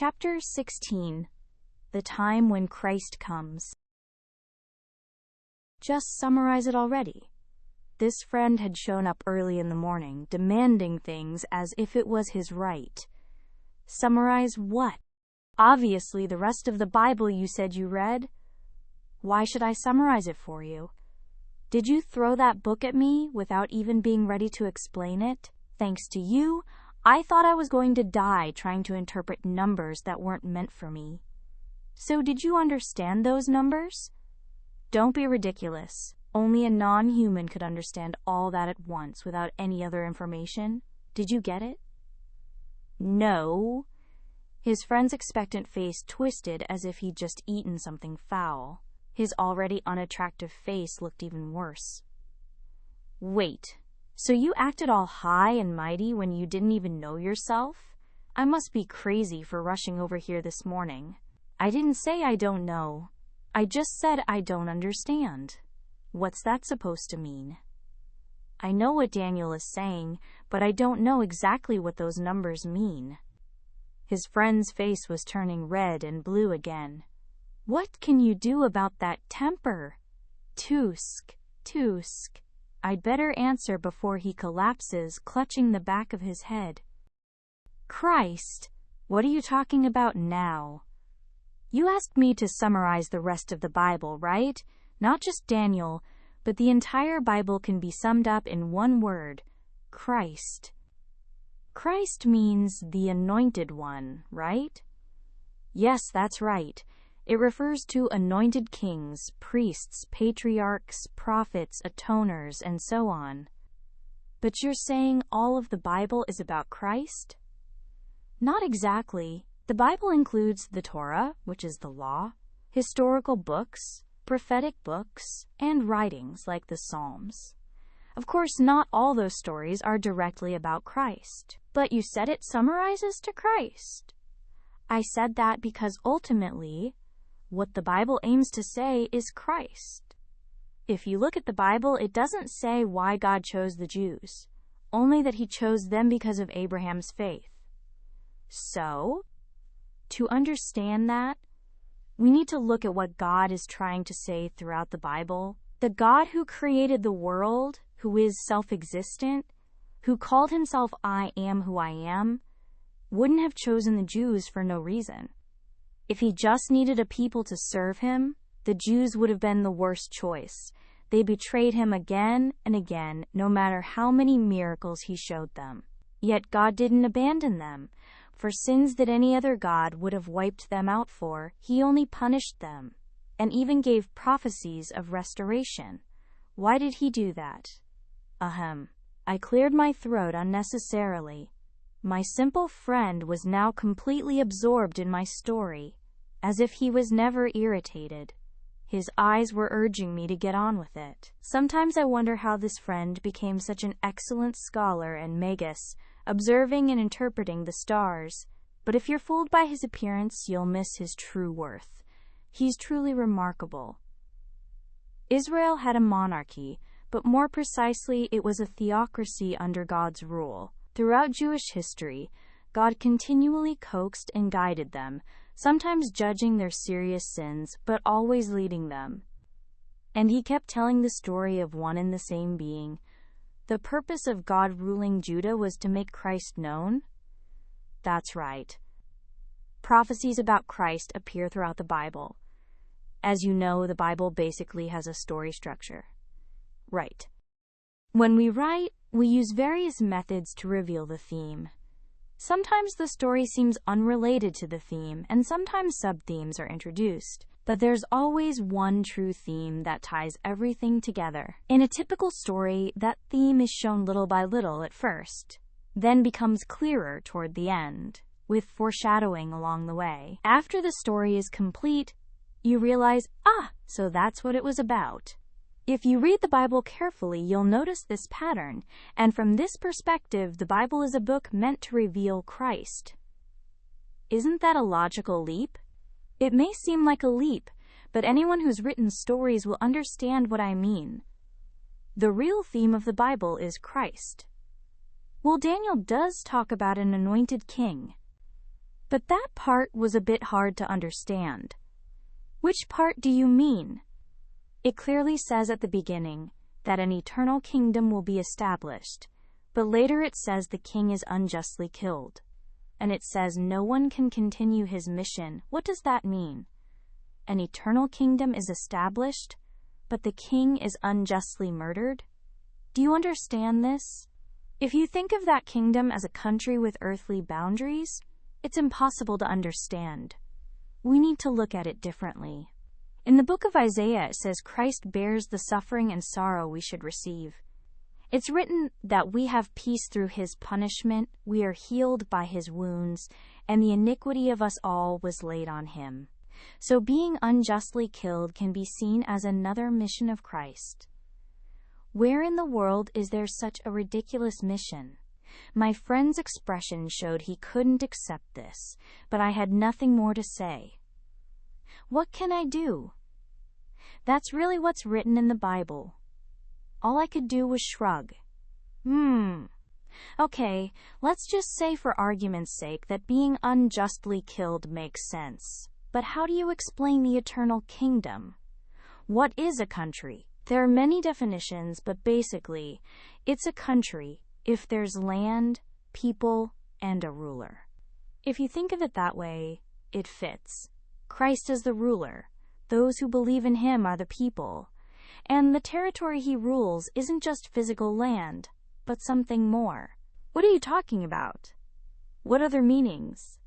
Chapter 16. The Time When Christ Comes. Just summarize it already. This friend had shown up early in the morning, demanding things as if it was his right. Summarize what? Obviously, the rest of the Bible you said you read. Why should I summarize it for you? Did you throw that book at me without even being ready to explain it? Thanks to you, I thought I was going to die trying to interpret numbers that weren't meant for me. So did you understand those numbers? Don't be ridiculous. Only a non-human could understand all that at once without any other information. Did you get it? No. His friend's expectant face twisted as if he'd just eaten something foul. His already unattractive face looked even worse. Wait. So you acted all high and mighty when you didn't even know yourself? I must be crazy for rushing over here this morning. I didn't say I don't know. I just said I don't understand. What's that supposed to mean? I know what Daniel is saying, but I don't know exactly what those numbers mean. His friend's face was turning red and blue again. What can you do about that temper? Tusk. I'd better answer before he collapses, clutching the back of his head. Christ, what are you talking about now? You asked me to summarize the rest of the Bible, right? Not just Daniel, but the entire Bible can be summed up in one word: Christ. Christ means the Anointed One, right? Yes, that's right. It refers to anointed kings, priests, patriarchs, prophets, atoners, and so on. But you're saying all of the Bible is about Christ? Not exactly. The Bible includes the Torah, which is the law, historical books, prophetic books, and writings like the Psalms. Of course, not all those stories are directly about Christ. But you said it summarizes to Christ. I said that because ultimately, what the Bible aims to say is Christ. If you look at the Bible, it doesn't say why God chose the Jews, only that he chose them because of Abraham's faith. So, to understand that, we need to look at what God is trying to say throughout the Bible. The God who created the world, who is self-existent, who called himself I am who I am, wouldn't have chosen the Jews for no reason. If he just needed a people to serve him, the Jews would have been the worst choice. They betrayed him again and again, no matter how many miracles he showed them. Yet God didn't abandon them. For sins that any other god would have wiped them out for, he only punished them, and even gave prophecies of restoration. Why did he do that? I cleared my throat unnecessarily. My simple friend was now completely absorbed in my story, as if he was never irritated. His eyes were urging me to get on with it. Sometimes I wonder how this friend became such an excellent scholar and magus, observing and interpreting the stars. But if you're fooled by his appearance, you'll miss his true worth. He's truly remarkable. Israel had a monarchy, but more precisely, it was a theocracy under God's rule. Throughout Jewish history, God continually coaxed and guided them, sometimes judging their serious sins, but always leading them. And he kept telling the story of one and the same being. The purpose of God ruling Judah was to make Christ known? That's right. Prophecies about Christ appear throughout the Bible. As you know, the Bible basically has a story structure. Right. When we write, we use various methods to reveal the theme. Sometimes the story seems unrelated to the theme, and sometimes sub-themes are introduced. But there's always one true theme that ties everything together. In a typical story, that theme is shown little by little at first, then becomes clearer toward the end, with foreshadowing along the way. After the story is complete, you realize, so that's what it was about. If you read the Bible carefully, you'll notice this pattern, and from this perspective, the Bible is a book meant to reveal Christ. Isn't that a logical leap? It may seem like a leap, but anyone who's written stories will understand what I mean. The real theme of the Bible is Christ. Well, Daniel does talk about an anointed king. But that part was a bit hard to understand. Which part do you mean? It clearly says at the beginning that an eternal kingdom will be established, but later it says the king is unjustly killed. And it says no one can continue his mission. What does that mean? An eternal kingdom is established, but the king is unjustly murdered? Do you understand this? If you think of that kingdom as a country with earthly boundaries, it's impossible to understand. We need to look at it differently. In the book of Isaiah, it says Christ bears the suffering and sorrow we should receive. It's written that we have peace through his punishment, we are healed by his wounds, and the iniquity of us all was laid on him. So being unjustly killed can be seen as another mission of Christ. Where in the world is there such a ridiculous mission? My friend's expression showed he couldn't accept this, but I had nothing more to say. What can I do? That's really what's written in the Bible. All I could do was shrug. Okay, let's just say for argument's sake that being unjustly killed makes sense. But how do you explain the eternal kingdom? What is a country? There are many definitions, but basically, it's a country if there's land, people, and a ruler. If you think of it that way, it fits. Christ is the ruler. Those who believe in him are the people. And the territory he rules isn't just physical land, but something more. What are you talking about? What other meanings?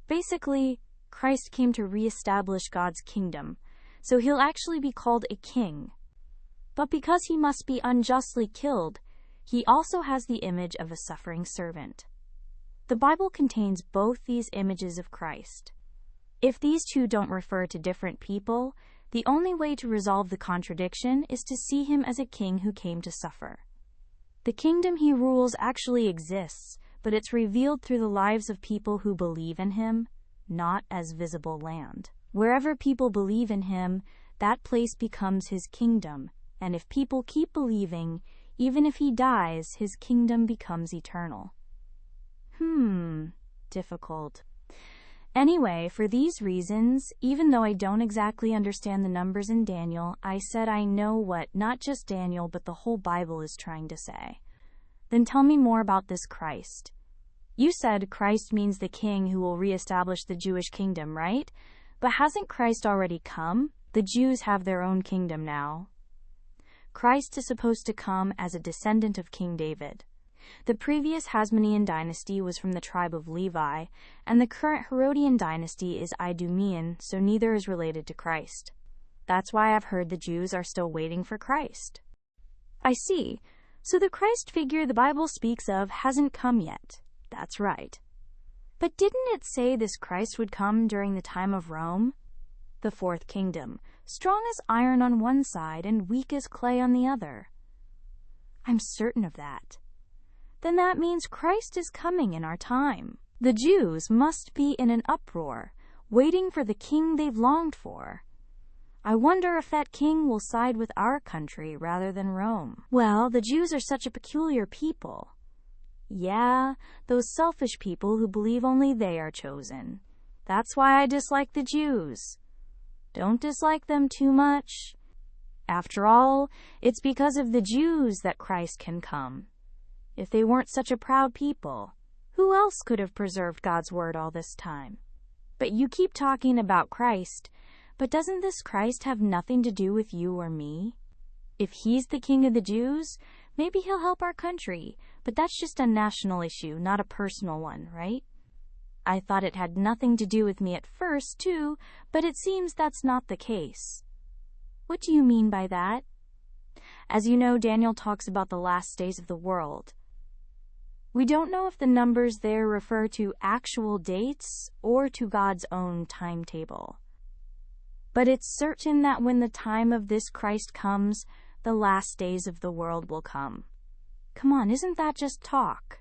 Basically, Christ came to reestablish God's kingdom, so he'll actually be called a king. But because he must be unjustly killed, he also has the image of a suffering servant. The Bible contains both these images of Christ. If these two don't refer to different people, the only way to resolve the contradiction is to see him as a king who came to suffer. The kingdom he rules actually exists, but it's revealed through the lives of people who believe in him, not as visible land. Wherever people believe in him, that place becomes his kingdom, and if people keep believing, even if he dies, his kingdom becomes eternal. Difficult. Anyway, for these reasons, even though I don't exactly understand the numbers in Daniel, I said I know what not just Daniel but the whole Bible is trying to say. Then tell me more about this Christ. You said Christ means the king who will reestablish the Jewish kingdom, right? But hasn't Christ already come? The Jews have their own kingdom now. Christ is supposed to come as a descendant of King David. The previous Hasmonean dynasty was from the tribe of Levi, and the current Herodian dynasty is Idumean, so neither is related to Christ. That's why I've heard the Jews are still waiting for Christ. I see. So the Christ figure the Bible speaks of hasn't come yet. That's right. But didn't it say this Christ would come during the time of Rome? The fourth kingdom, strong as iron on one side and weak as clay on the other. I'm certain of that. Then that means Christ is coming in our time. The Jews must be in an uproar, waiting for the king they've longed for. I wonder if that king will side with our country rather than Rome. Well, the Jews are such a peculiar people. Yeah, those selfish people who believe only they are chosen. That's why I dislike the Jews. Don't dislike them too much. After all, it's because of the Jews that Christ can come. If they weren't such a proud people, who else could have preserved God's word all this time? But you keep talking about Christ, but doesn't this Christ have nothing to do with you or me? If he's the king of the Jews, maybe he'll help our country, but that's just a national issue, not a personal one, right? I thought it had nothing to do with me at first, too, but it seems that's not the case. What do you mean by that? As you know, Daniel talks about the last days of the world. We don't know if the numbers there refer to actual dates or to God's own timetable. But it's certain that when the time of this Christ comes, the last days of the world will come. Come on, isn't that just talk?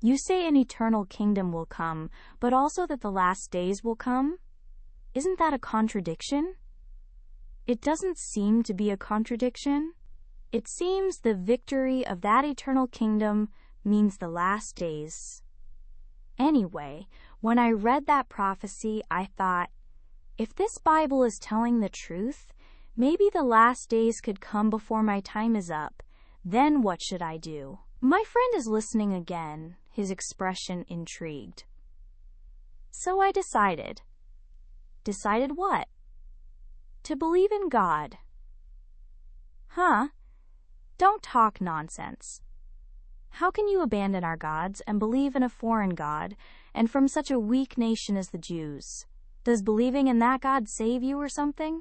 You say an eternal kingdom will come, but also that the last days will come? Isn't that a contradiction? It doesn't seem to be a contradiction. It seems the victory of that eternal kingdom means the last days. Anyway, When I read that prophecy, I thought, if this Bible is telling the truth, maybe the last days could come before my time is up. Then what should I do? My friend is listening again, his expression intrigued. So I decided. Decided what? To believe in God. Huh? Don't talk nonsense. How can you abandon our gods and believe in a foreign god, and from such a weak nation as the Jews? Does believing in that God save you or something?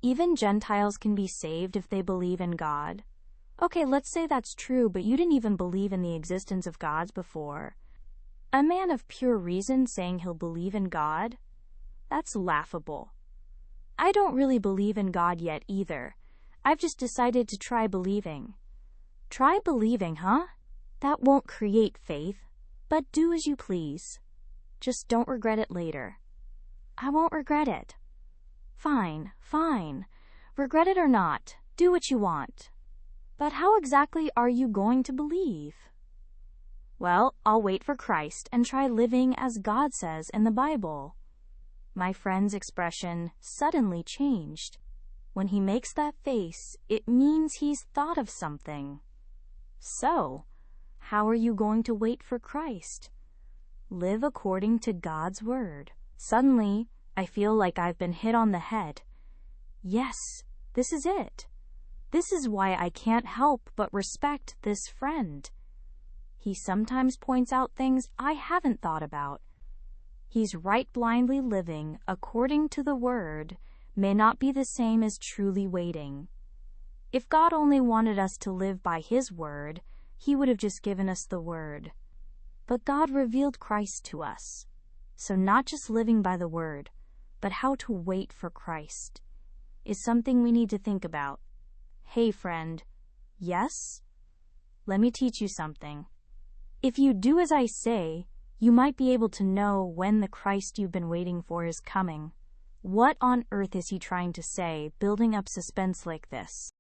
Even Gentiles can be saved if they believe in God. Okay, let's say that's true, but you didn't even believe in the existence of gods before. A man of pure reason saying he'll believe in God? That's laughable. I don't really believe in God yet either. I've just decided to try believing. Try believing, huh? That won't create faith, but do as you please. Just don't regret it later. I won't regret it. Fine. Regret it or not, do what you want. But how exactly are you going to believe? Well, I'll wait for Christ and try living as God says in the Bible. My friend's expression suddenly changed. When he makes that face, it means he's thought of something. So, how are you going to wait for Christ? Live according to God's word. Suddenly, I feel like I've been hit on the head. Yes, this is it. This is why I can't help but respect this friend. He sometimes points out things I haven't thought about. He's right. Blindly living according to the word may not be the same as truly waiting. If God only wanted us to live by His word, He would have just given us the word. But God revealed Christ to us. So not just living by the word, but how to wait for Christ, is something we need to think about. Hey friend, yes? Let me teach you something. If you do as I say, you might be able to know when the Christ you've been waiting for is coming. What on earth is he trying to say, building up suspense like this?